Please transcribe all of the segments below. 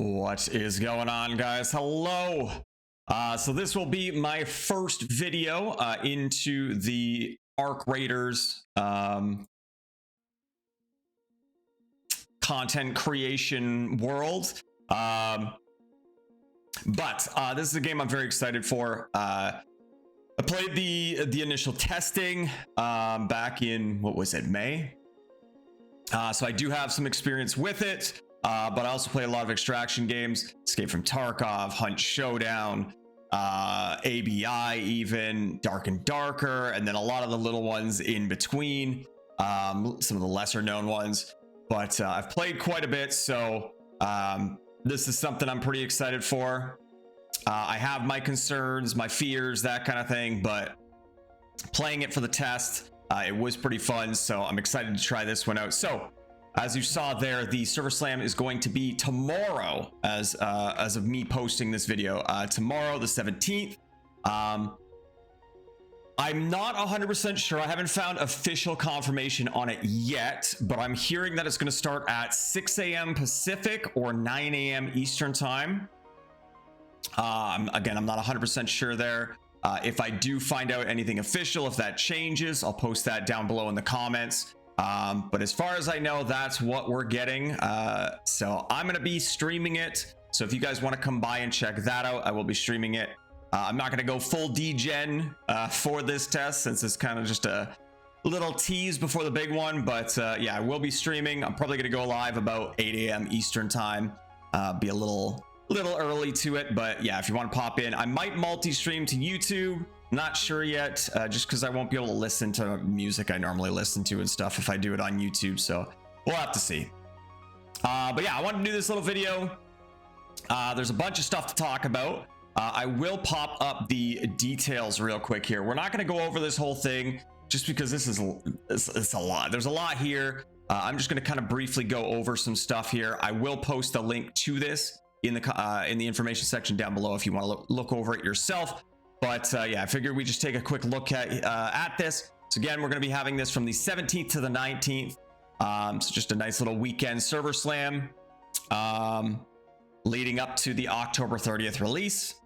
What is going on, guys? Hello. So this will be my first video into the Arc Raiders content creation world. But this is a game I'm very excited for. I played the initial testing back in, what was it, May? So I do have some experience with it. But I also play a lot of extraction games, Escape from Tarkov, Hunt Showdown, ABI even, Dark and Darker, and then a lot of the little ones in between, some of the lesser known ones. But I've played quite a bit, so this is something I'm pretty excited for. I have my concerns, my fears, that kind of thing, but playing it for the test, it was pretty fun, so I'm excited to try this one out. So, as you saw there, the server slam is going to be tomorrow as of me posting this video. Tomorrow, the 17th. I'm not 100% sure. I haven't found official confirmation on it yet, but I'm hearing that it's going to start at 6 a.m. Pacific or 9 a.m. Eastern time. Again, I'm not 100% sure there. If I do find out anything official, if that changes, I'll post that down below in the comments. But as far as I know, that's what we're getting. So I'm going to be streaming it. So if you guys want to come by and check that out, I will be streaming it. I'm not going to go full degen for this test, since it's kind of just a little tease before the big one. But yeah, I will be streaming. I'm probably going to go live about 8 a.m. Eastern time. Be a little early to it. But yeah, if you want to pop in, I might multi-stream to YouTube. Not sure yet, just because I won't be able to listen to music I normally listen to and stuff if I do it on YouTube, so we'll have to see. But yeah, I wanted to do this little video. There's a bunch of stuff to talk about. I will pop up the details real quick here. We're not going to go over this whole thing just because this is it's a lot. There's a lot here. I'm just going to kind of briefly go over some stuff here. I will post a link to this in the information section down below if you want to look over it yourself. But yeah, I figured we just take a quick look at this. So again, we're going to be having this from the 17th to the 19th. So just a nice little weekend server slam leading up to the October 30th release.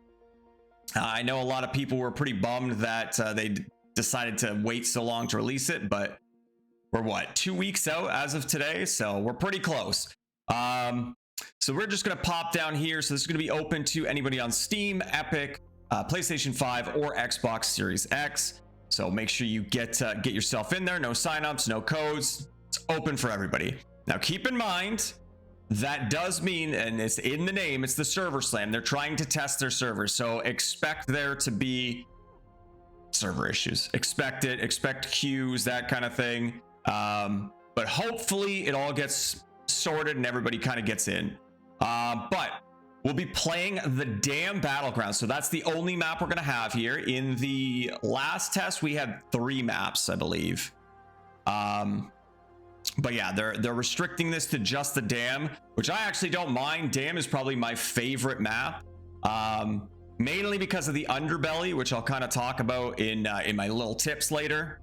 I know a lot of people were pretty bummed that they decided to wait so long to release it, but we're what, 2 weeks out as of today? So we're pretty close. So we're just going to pop down here. So this is going to be open to anybody on Steam, Epic, PlayStation 5 or Xbox Series X. So make sure you get yourself in there. No signups, no codes. It's open for everybody. Now keep in mind that does mean, and it's in the name, it's the server slam. They're trying to test their servers, so expect there to be server issues. Expect it. Expect queues, that kind of thing. But hopefully it all gets sorted and everybody kind of gets in. But we'll be playing the Dam Battleground. So that's the only map we're going to have here. In the last test, we had 3 maps, I believe. But yeah, they're restricting this to just the Dam, which I actually don't mind. Dam is probably my favorite map. Mainly because of the underbelly, which I'll kind of talk about in my little tips later.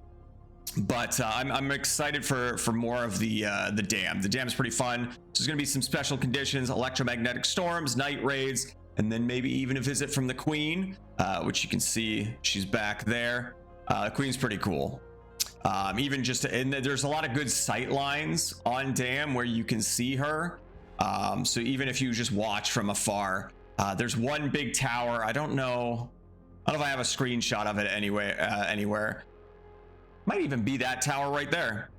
But I'm excited for more of the Dam. The Dam is pretty fun. So there's going to be some special conditions, electromagnetic storms, night raids, and then maybe even a visit from the Queen, which you can see she's back there. Queen's pretty cool. Even just, and there's a lot of good sight lines on Dam where you can see her. So even if you just watch from afar, there's one big tower. I don't know if I have a screenshot of it anywhere. Might even be that tower right there.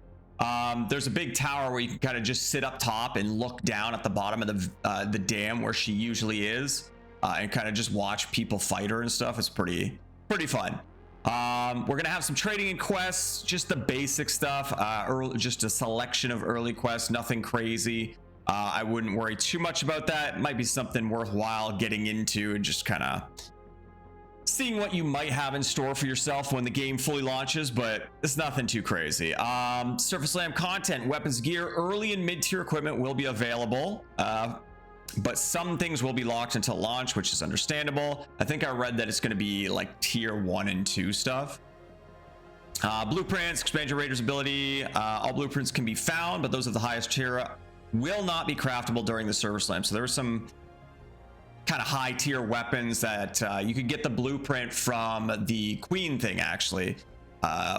There's a big tower where you can kind of just sit up top and look down at the bottom of the dam where she usually is, and kind of just watch people fight her and stuff. It's pretty fun. We're gonna have some trading and quests, just the basic stuff, just a selection of early quests, nothing crazy. I wouldn't worry too much about that. It might be something worthwhile getting into and just kind of seeing what you might have in store for yourself when the game fully launches, but it's nothing too crazy. Server Slam content, weapons, gear, early and mid-tier equipment will be available, but some things will be locked until launch, which is understandable. I think I read that it's going to be like tier 1 and 2 stuff. Blueprints, expand your Raider's ability. All blueprints can be found, but those of the highest tier will not be craftable during the server slam. So there were some kind of high tier weapons that you could get the blueprint from the queen thing. Actually,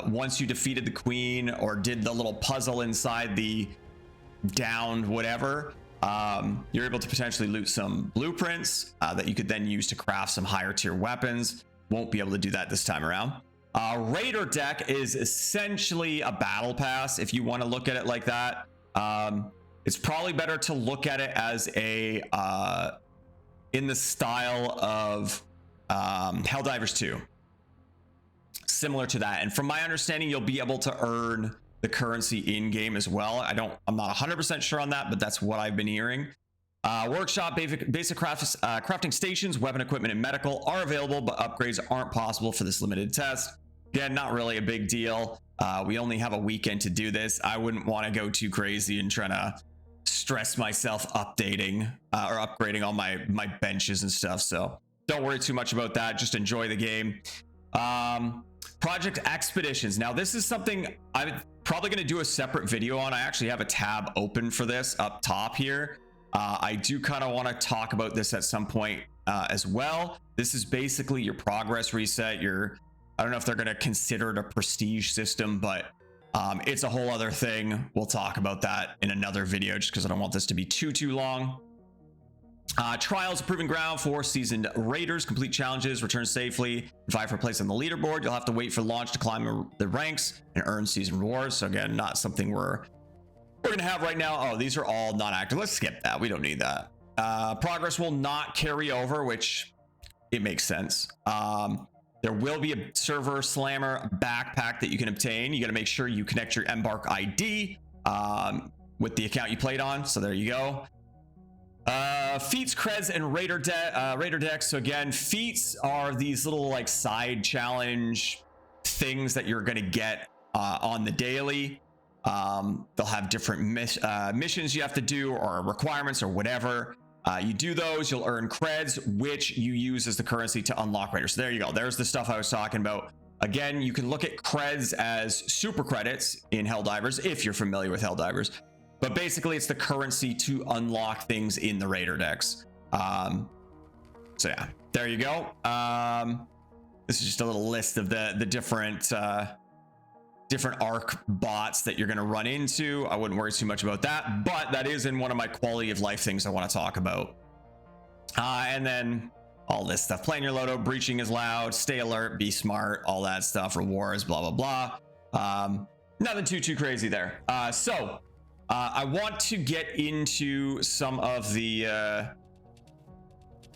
once you defeated the queen or did the little puzzle inside the downed whatever, you're able to potentially loot some blueprints that you could then use to craft some higher tier weapons. Won't be able to do that this time around. Raider deck is essentially a battle pass if you want to look at it like that. It's probably better to look at it as a in the style of Helldivers 2, similar to that. And from my understanding, you'll be able to earn the currency in game as well. I'm not 100% sure on that, but that's what I've been hearing. Workshop basic crafting stations, weapon equipment, and medical are available, but upgrades aren't possible for this limited test. Again, not really a big deal. We only have a weekend to do this. I wouldn't want to go too crazy and trying to stress myself updating or upgrading all my benches and stuff. So don't worry too much about that. Just enjoy the game. Project Expeditions. Now, this is something I'm probably going to do a separate video on. I actually have a tab open for this up top here. I do kind of want to talk about this at some point as well. This is basically your progress reset. I don't know if they're going to consider it a prestige system, but it's a whole other thing. We'll talk about that in another video just because I don't want this to be too long. Trials, a proving ground for seasoned raiders. Complete challenges, return safely, vie for a place on the leaderboard. You'll have to wait for launch to climb the ranks and earn season rewards. So again, not something we're gonna have right now. Oh, these are all not active. Let's skip that. We don't need that. Progress will not carry over, which it makes sense. There will be a server slammer backpack that you can obtain. You got to make sure you connect your Embark ID with the account you played on. So there you go. Feats, creds, and raider decks. So again, feats are these little like side challenge things that you're going to get on the daily. They'll have different missions you have to do or requirements or whatever. You do those, you'll earn creds, which you use as the currency to unlock raiders. So there you go. There's the stuff I was talking about. Again, you can look at creds as super credits in Helldivers if you're familiar with Helldivers. But basically, it's the currency to unlock things in the raider decks. So yeah, there you go. This is just a little list of the different arc bots that you're going to run into. I wouldn't worry too much about that, but that is in one of my quality of life things I want to talk about. And then all this stuff: playing your Loto, breaching is loud, stay alert, be smart, all that stuff, rewards, blah blah blah. Nothing too crazy there. So I want to get into some of the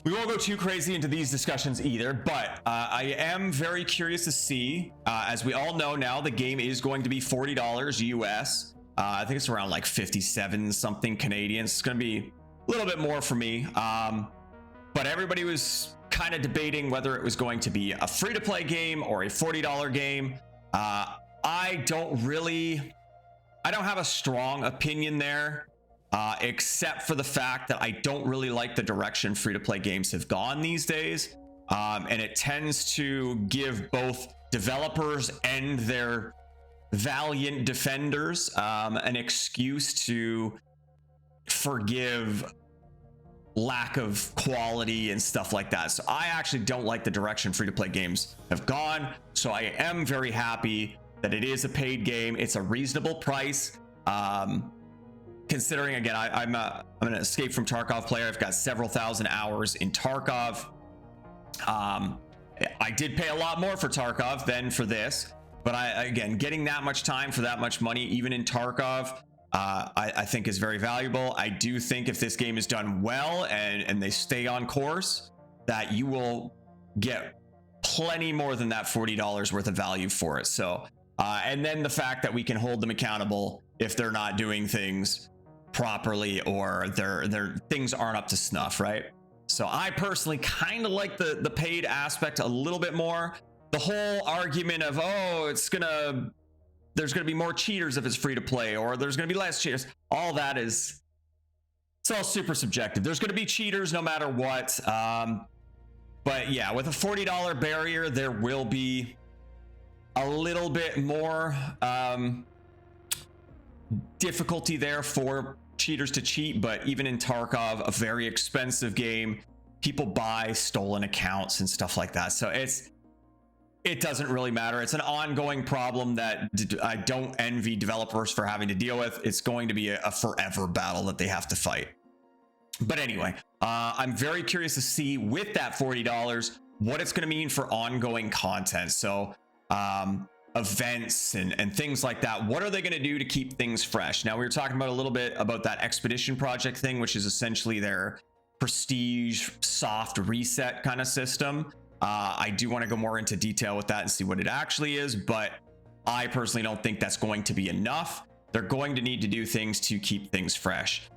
we won't go too crazy into these discussions either, but I am very curious to see, as we all know now, the game is going to be $40 US. I think it's around like 57 something Canadian. It's going to be a little bit more for me. But everybody was kind of debating whether it was going to be a free-to-play game or a $40 game. I don't have a strong opinion there. Except for the fact that I don't really like the direction free-to-play games have gone these days. And it tends to give both developers and their valiant defenders an excuse to forgive lack of quality and stuff like that. So I actually don't like the direction free-to-play games have gone. So I am very happy that it is a paid game. It's a reasonable price. Considering, again, I'm an Escape from Tarkov player. I've got several thousand hours in Tarkov. I did pay a lot more for Tarkov than for this, but again, getting that much time for that much money, even in Tarkov, I think is very valuable. I do think if this game is done well and they stay on course, that you will get plenty more than that $40 worth of value for it. So, and then the fact that we can hold them accountable if they're not doing things properly or their things aren't up to snuff, right? So I personally kind of like the paid aspect a little bit more. The whole argument of, oh, there's gonna be more cheaters if it's free to play, or there's gonna be less cheaters, all that it's all super subjective. There's gonna be cheaters no matter what. But yeah, with a $40 barrier, there will be a little bit more difficulty there for cheaters to cheat. But even in Tarkov, a very expensive game, people buy stolen accounts and stuff like that. So it doesn't really matter. It's an ongoing problem that I don't envy developers for having to deal with. It's going to be a forever battle that they have to fight. But anyway, I'm very curious to see with that $40 what it's going to mean for ongoing content. So events and things like that. What are they going to do to keep things fresh? Now, we were talking about a little bit about that expedition project thing, which is essentially their prestige soft reset kind of system. I do want to go more into detail with that and see what it actually is, but I personally don't think that's going to be enough. They're going to need to do things to keep things fresh.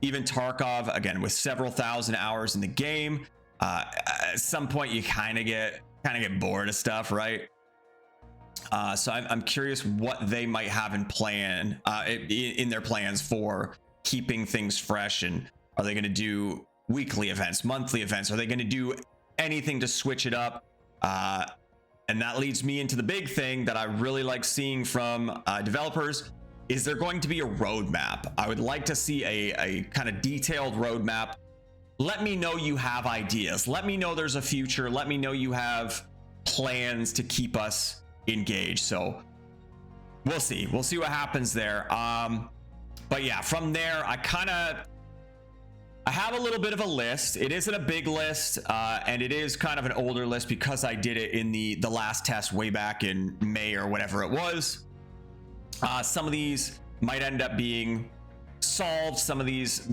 Even Tarkov, again, with several thousand hours in the game, at some point you kind of get bored of stuff, right? So I'm curious what they might have in their plans for keeping things fresh. And are they going to do weekly events, monthly events? Are they going to do anything to switch it up? And that leads me into the big thing that I really like seeing from developers. Is there going to be a roadmap? I would like to see a kind of detailed roadmap. Let me know you have ideas. Let me know there's a future. Let me know you have plans to keep us engaged. So we'll see what happens there. But yeah, from there, I have a little bit of a list. It isn't a big list, and it is kind of an older list because I did it in the last test way back in May or whatever it was. Some of these might end up being solved. Some of these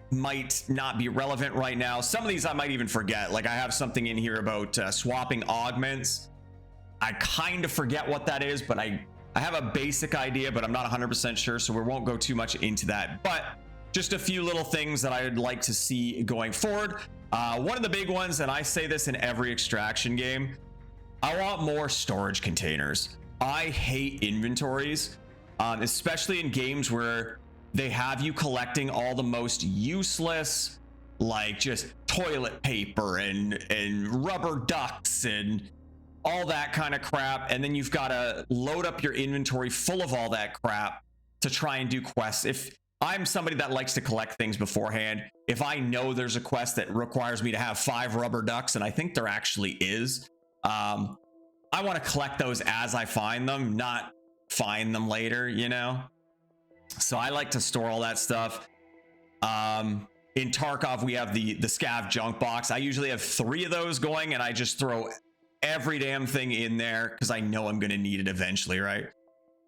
might not be relevant right now. Some of these I might even forget. Like I have something in here about swapping augments. I kind of forget what that is, but I have a basic idea, but I'm not 100% sure, so we won't go too much into that. But just a few little things that I would like to see going forward. One of the big ones, and I say this in every extraction game, I want more storage containers. I hate inventories, especially in games where they have you collecting all the most useless, like just toilet paper and rubber ducks and all that kind of crap. And then you've got to load up your inventory full of all that crap to try and do quests. If I'm somebody that likes to collect things beforehand, if I know there's a quest that requires me to have 5 rubber ducks, and I think there actually is, I want to collect those as I find them, not find them later, you know? So I like to store all that stuff. In Tarkov, we have the scav junk box. I usually have 3 of those going, and I just throw every damn thing in there because I know I'm going to need it eventually, right?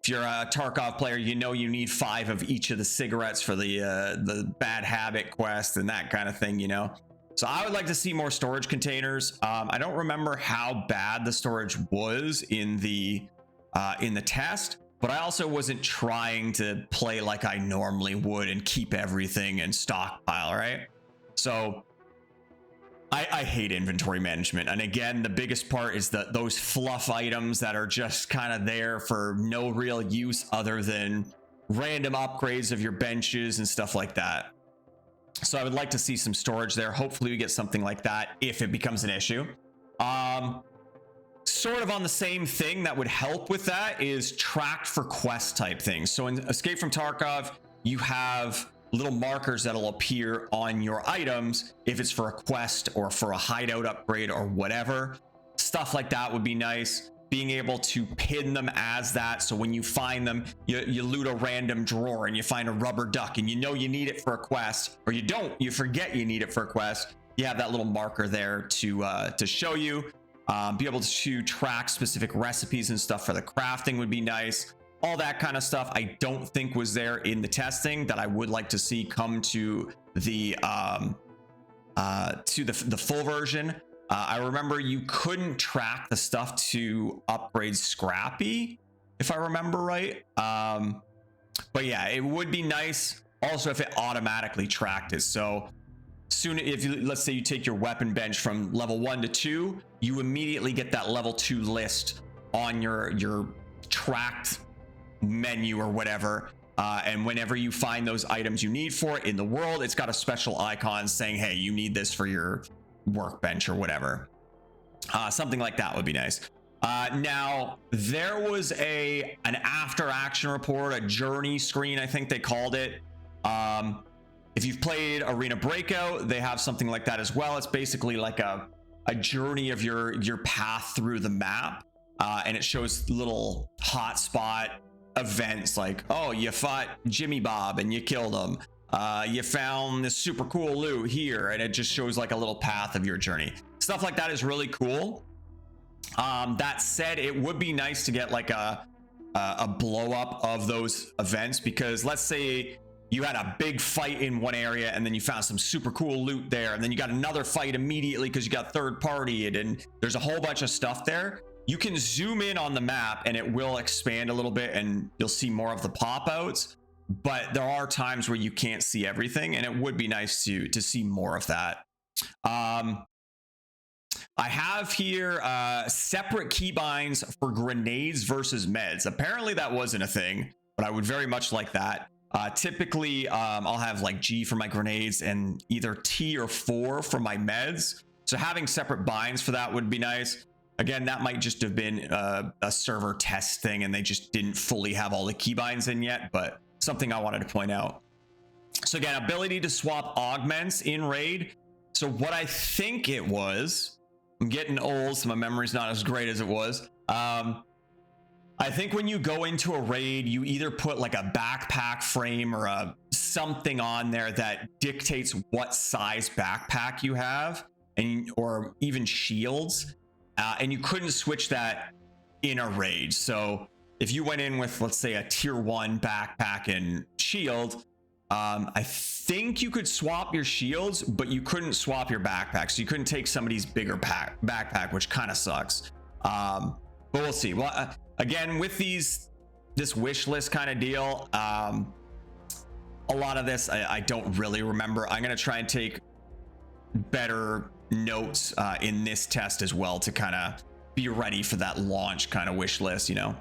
If you're a Tarkov player, you know you need 5 of each of the cigarettes for the bad habit quest and that kind of thing, you know? So I would like to see more storage containers. I don't remember how bad the storage was in the test, but I also wasn't trying to play like I normally would and keep everything in stockpile, right? So I hate inventory management. And again, the biggest part is that those fluff items that are just kind of there for no real use other than random upgrades of your benches and stuff like that. So I would like to see some storage there. Hopefully we get something like that if it becomes an issue. Sort of on the same thing that would help with that is tracked for quest type things. So in Escape from Tarkov, you have little markers that'll appear on your items if it's for a quest or for a hideout upgrade or whatever. Stuff like that would be nice. Being able to pin them as that, so when you find them, you loot a random drawer and you find a rubber duck and you know you need it for a quest, or you don't, you forget you need it for a quest. You have that little marker there to show you. Be able to track specific recipes and stuff for the crafting would be nice. All that kind of stuff I don't think was there in the testing that I would like to see come to the full version. I remember you couldn't track the stuff to upgrade Scrappy, if I remember right. But yeah, it would be nice also if it automatically tracked it. So soon, if you, let's say you take your weapon bench from level 1 to 2, you immediately get that level 2 list on your tracked menu or whatever. And whenever you find those items you need for it in the world, it's got a special icon saying, hey, you need this for your workbench or whatever. Something like that would be nice. Now there was an after action report, a journey screen, I think they called it, If you've played Arena Breakout, they have something like that as well. It's basically like a journey of your path through the map, and it shows little hotspot events like, oh, you fought Jimmy Bob and you killed him. You found this super cool loot here, and it just shows like a little path of your journey. Stuff like that is really cool. That said, it would be nice to get like a blow up of those events, because let's say you had a big fight in one area and then you found some super cool loot there, and then you got another fight immediately because you got third partied, and there's a whole bunch of stuff there. You can zoom in on the map and it will expand a little bit and you'll see more of the pop outs, but there are times where you can't see everything, and it would be nice to see more of that. I have here separate keybinds for grenades versus meds. Apparently that wasn't a thing, but I would very much like that. Typically, I'll have like G for my grenades and either T or 4 for my meds. So having separate binds for that would be nice. Again, that might just have been a server test thing and they just didn't fully have all the keybinds in yet, but something I wanted to point out. So again, ability to swap augments in raid. So what I think it was, I'm getting old, so my memory's not as great as it was. I think when you go into a raid, you either put like a backpack frame or something on there that dictates what size backpack you have, and or even shields, and you couldn't switch that in a raid. So if you went in with, let's say, a tier 1 backpack and shield, I think you could swap your shields, but you couldn't swap your backpack. So you couldn't take somebody's bigger backpack, which kind of sucks. But we'll see. Well, again, with this wish list kind of deal, a lot of this I don't really remember. I'm going to try and take better notes in this test as well to kind of be ready for that launch kind of wish list, you know.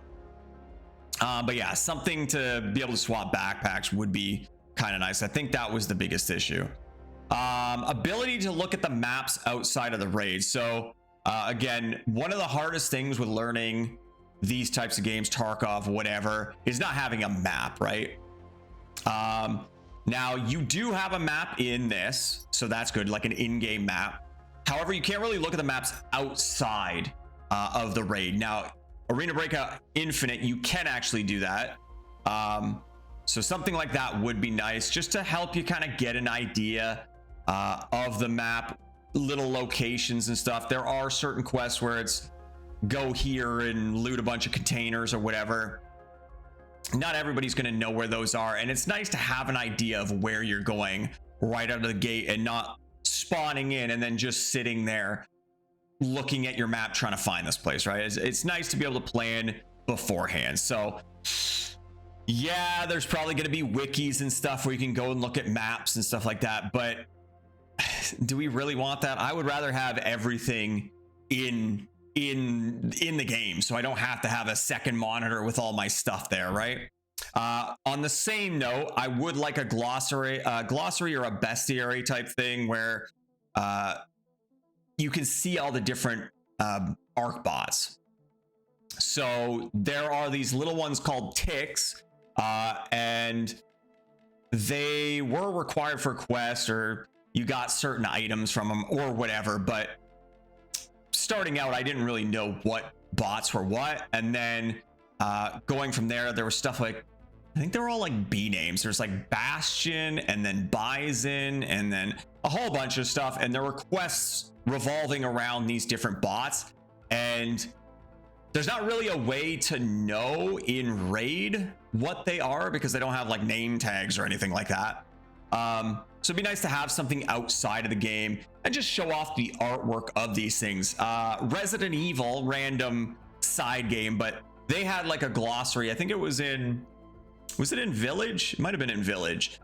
But yeah, something to be able to swap backpacks would be kind of nice. I think that was the biggest issue. Ability to look at the maps outside of the raid. So again, one of the hardest things with learning these types of games, Tarkov, whatever, is not having a map, right? Now you do have a map in this, so that's good, like an in-game map. However, you can't really look at the maps outside of the raid. Now, Arena Breakout Infinite, you can actually do that. So something like that would be nice, just to help you kind of get an idea of the map, little locations and stuff. There are certain quests where it's go here and loot a bunch of containers or whatever. Not everybody's going to know where those are, and it's nice to have an idea of where you're going right out of the gate and not spawning in and then just sitting there looking at your map trying to find this place, right? It's nice to be able to plan beforehand. So yeah, there's probably going to be wikis and stuff where you can go and look at maps and stuff like that, but do we really want that? I would rather have everything in the game, so I don't have to have a second monitor with all my stuff there, right? On the same note, I would like a glossary or a bestiary type thing where you can see all the different arc bots. So there are these little ones called ticks, and they were required for quests, or you got certain items from them or whatever, but starting out, I didn't really know what bots were what. And then going from there, there was stuff like, I think they were all like B names. There's like Bastion and then Bison and then a whole bunch of stuff. And there were quests revolving around these different bots. And there's not really a way to know in raid what they are because they don't have like name tags or anything like that. So it'd be nice to have something outside of the game and just show off the artwork of these things. Resident Evil, random side game, but they had like a glossary. I think it was in Village? It might have been in Village.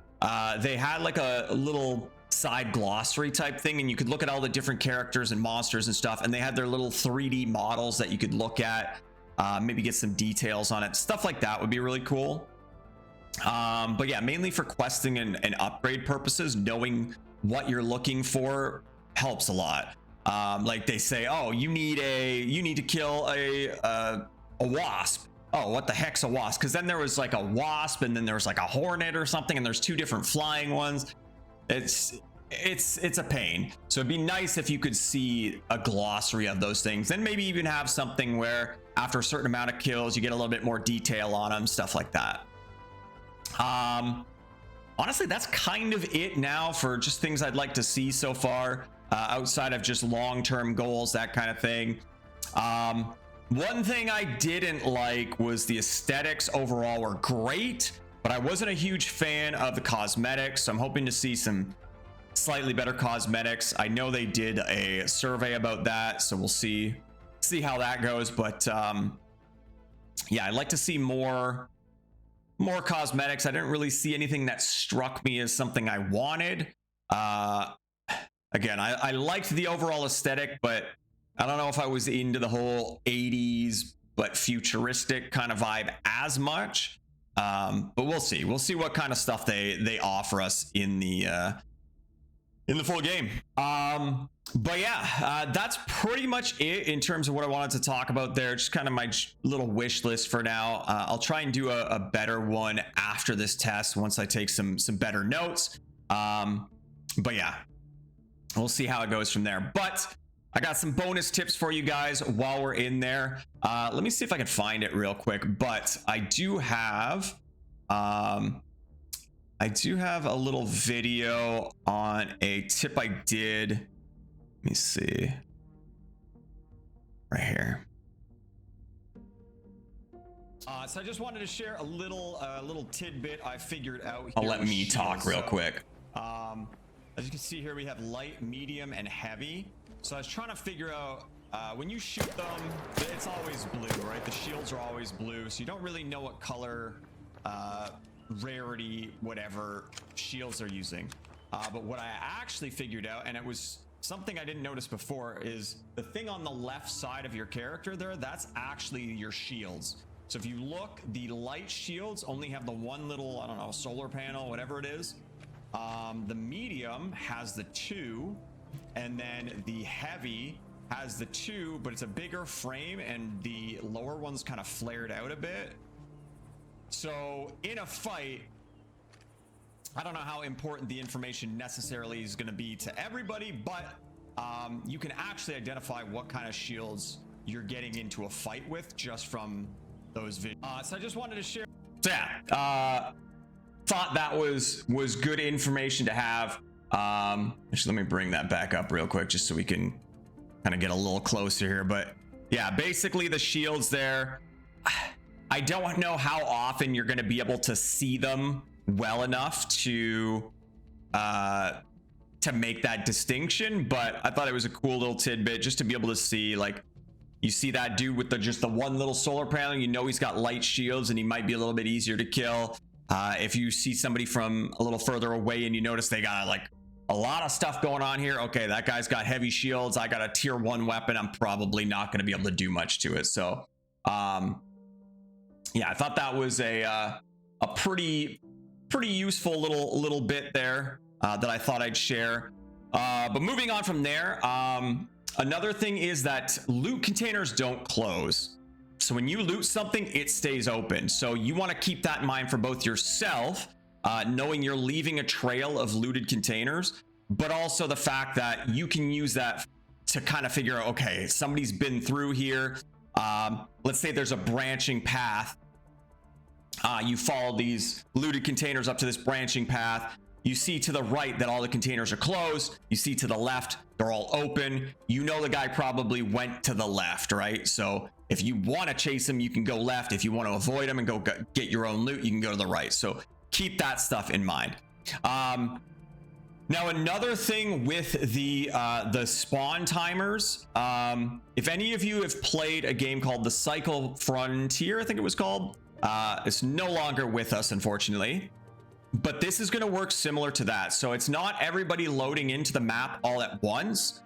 They had like a little side glossary type thing, and you could look at all the different characters and monsters and stuff, and they had their little 3D models that you could look at, maybe get some details on it. Stuff like that would be really cool. But yeah, mainly for questing and upgrade purposes, knowing what you're looking for helps a lot. Like they say, oh, you need to kill a wasp. Oh, what the heck's a wasp? Because then there was like a wasp and then there was like a hornet or something, and there's two different flying ones. it's a pain. So it'd be nice if you could see a glossary of those things, and maybe even have something where after a certain amount of kills you get a little bit more detail on them, stuff like that. Honestly, that's kind of it now for just things I'd like to see so far, outside of just long-term goals, that kind of thing. One thing I didn't like was the aesthetics overall were great, but I wasn't a huge fan of the cosmetics. So I'm hoping to see some slightly better cosmetics. I know they did a survey about that, so we'll see how that goes. But yeah, I'd like to see more cosmetics. I didn't really see anything that struck me as something I wanted. Again, I liked the overall aesthetic, but I don't know if I was into the whole 80s but futuristic kind of vibe as much. But we'll see what kind of stuff they offer us in the full game. But yeah, that's pretty much it in terms of what I wanted to talk about there. Just kind of my little wish list for now. I'll try and do a better one after this test once I take some better notes. But yeah, we'll see how it goes from there. But I got some bonus tips for you guys while we're in there. Let me see if I can find it real quick. But I do have a little video on a tip I did. Let me see. Right here. So I just wanted to share a little tidbit I figured out here. I'll let me talk real quick. As you can see here, we have light, medium, and heavy. So I was trying to figure out, when you shoot them, it's always blue, right? The shields are always blue, so you don't really know what color, rarity, whatever shields they're using. But what I actually figured out, and it was something I didn't notice before, is the thing on the left side of your character there, that's actually your shields. So if you look, the light shields only have the one little, I don't know, solar panel, whatever it is. The medium has the two, and then the heavy has the two, but it's a bigger frame, and the lower one's kind of flared out a bit. So in a fight, I don't know how important the information necessarily is going to be to everybody, but you can actually identify what kind of shields you're getting into a fight with just from those videos. So I just wanted to share. So yeah, thought that was good information to have. Actually, let me bring that back up real quick just so we can kind of get a little closer here. But yeah, basically the shields there, I don't know how often you're going to be able to see them well enough to make that distinction, but I thought it was a cool little tidbit just to be able to see, like, you see that dude with just the one little solar panel, you know he's got light shields and he might be a little bit easier to kill. If you see somebody from a little further away and you notice they got like a lot of stuff going on here, okay, that guy's got heavy shields, I got a tier 1 weapon, I'm probably not going to be able to do much to it. So yeah, I thought that was a pretty useful little bit there that I thought I'd share. But moving on from there, another thing is that loot containers don't close. So when you loot something, it stays open. So you want to keep that in mind for both yourself, knowing you're leaving a trail of looted containers, but also the fact that you can use that to kind of figure out, okay, somebody's been through here. Let's say there's a branching path. You follow these looted containers up to this branching path. You see to the right that all the containers are closed. You see to the left, they're all open. You know the guy probably went to the left, right? So if you want to chase him, you can go left. If you want to avoid him and go get your own loot, you can go to the right. So keep that stuff in mind. Now, another thing with the spawn timers, if any of you have played a game called The Cycle Frontier, I think it was called, it's no longer with us, unfortunately. But this is going to work similar to that. So it's not everybody loading into the map all at once.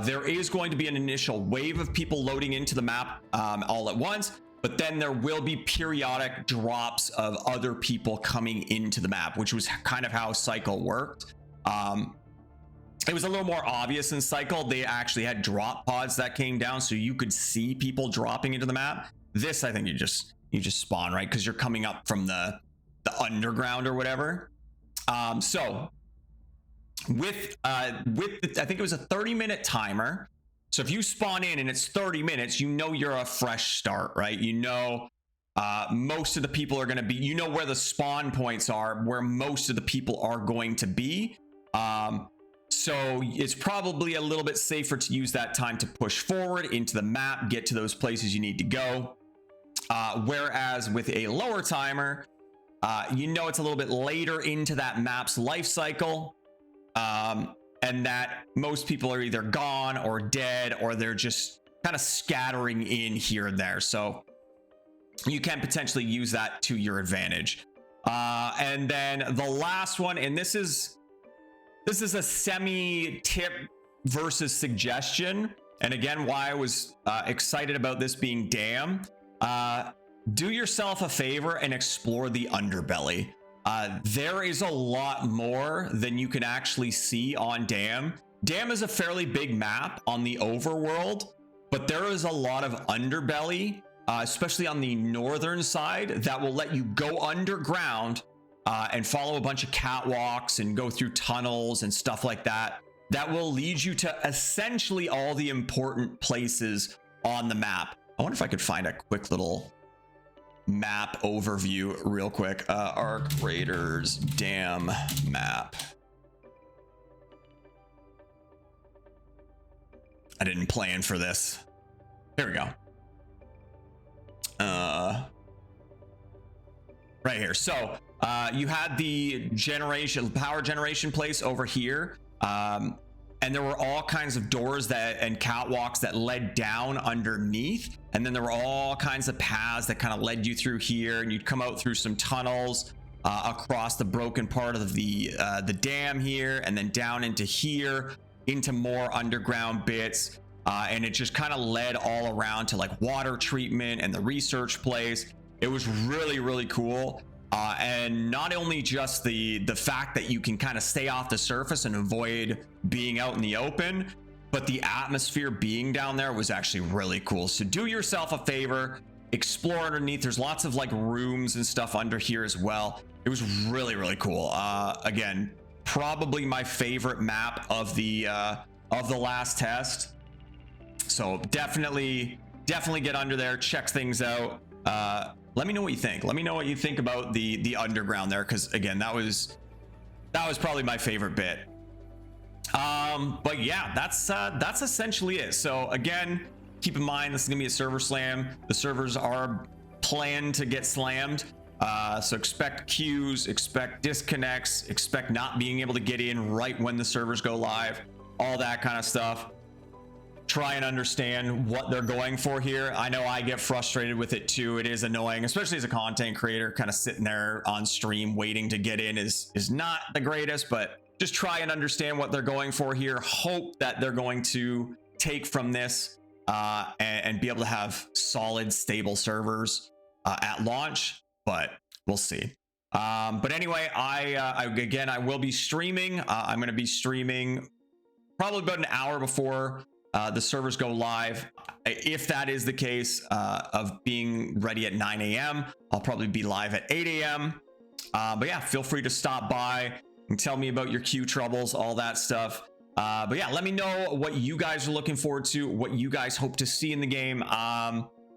There is going to be an initial wave of people loading into the map all at once, but then there will be periodic drops of other people coming into the map, which was kind of how Cycle worked. It was a little more obvious in Cycle. They actually had drop pods that came down so you could see people dropping into the map. This, I think you just spawn, right? Because you're coming up from the underground or whatever. So with I think it was a 30-minute timer. So if you spawn in and it's 30 minutes, you know you're a fresh start, right? You know most of the people are going to be, you know where the spawn points are, where most of the people are going to be. So it's probably a little bit safer to use that time to push forward into the map, get to those places you need to go. Whereas with a lower timer, you know it's a little bit later into that map's life cycle, and that most people are either gone or dead, or they're just kind of scattering in here and there. So you can potentially use that to your advantage. And then the last one, and this is a semi-tip versus suggestion. And again, why I was excited about this being Dam. Do yourself a favor and explore the underbelly. There is a lot more than you can actually see on Dam. Dam is a fairly big map on the overworld, but there is a lot of underbelly, especially on the northern side, that will let you go underground and follow a bunch of catwalks and go through tunnels and stuff like that. That will lead you to essentially all the important places on the map. I wonder if I could find a quick little map overview real quick. Arc Raiders Dam map. I didn't plan for this. Here we go. Right here. So you had the power generation place over here. And there were all kinds of doors and catwalks that led down underneath. And then there were all kinds of paths that kind of led you through here, and you'd come out through some tunnels across the broken part of the dam here, and then down into here, into more underground bits. And it just kind of led all around to like water treatment and the research place. It was really, really cool. And not only just the fact that you can kind of stay off the surface and avoid being out in the open, but the atmosphere being down there was actually really cool. So do yourself a favor, explore underneath. There's lots of like rooms and stuff under here as well. It was really, really cool. Again, probably my favorite map of the last test. So definitely get under there, check things out. Let me know what you think. Let me know what you think about the underground there, because again, that was probably my favorite bit. But yeah, that's essentially it. So again, keep in mind this is gonna be a server slam. The servers are planned to get slammed. So expect queues, expect disconnects, expect not being able to get in right when the servers go live, all that kind of stuff. Try and understand what they're going for here. I know I get frustrated with it too. It is annoying, especially as a content creator. Kind of sitting there on stream waiting to get in is not the greatest, but just try and understand what they're going for here. Hope that they're going to take from this and be able to have solid, stable servers at launch, but we'll see. But anyway, I will be streaming. I'm going to be streaming probably about an hour before the servers go live. If that is the case of being ready at 9 a.m., I'll probably be live at 8 a.m. But yeah, feel free to stop by and tell me about your queue troubles, all that stuff. But yeah, let me know what you guys are looking forward to, what you guys hope to see in the game.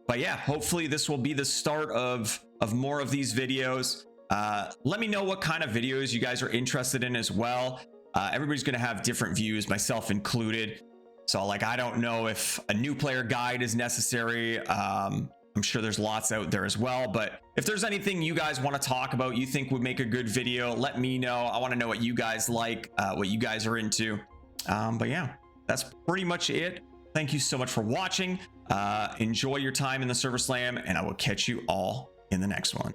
But yeah, hopefully this will be the start of more of these videos. Let me know what kind of videos you guys are interested in as well. Everybody's going to have different views, myself included. So like, I don't know if a new player guide is necessary. I'm sure there's lots out there as well, but if there's anything you guys want to talk about, you think would make a good video, let me know. I want to know what you guys like, what you guys are into. But yeah, that's pretty much it. Thank you so much for watching. Enjoy your time in the server slam, and I will catch you all in the next one.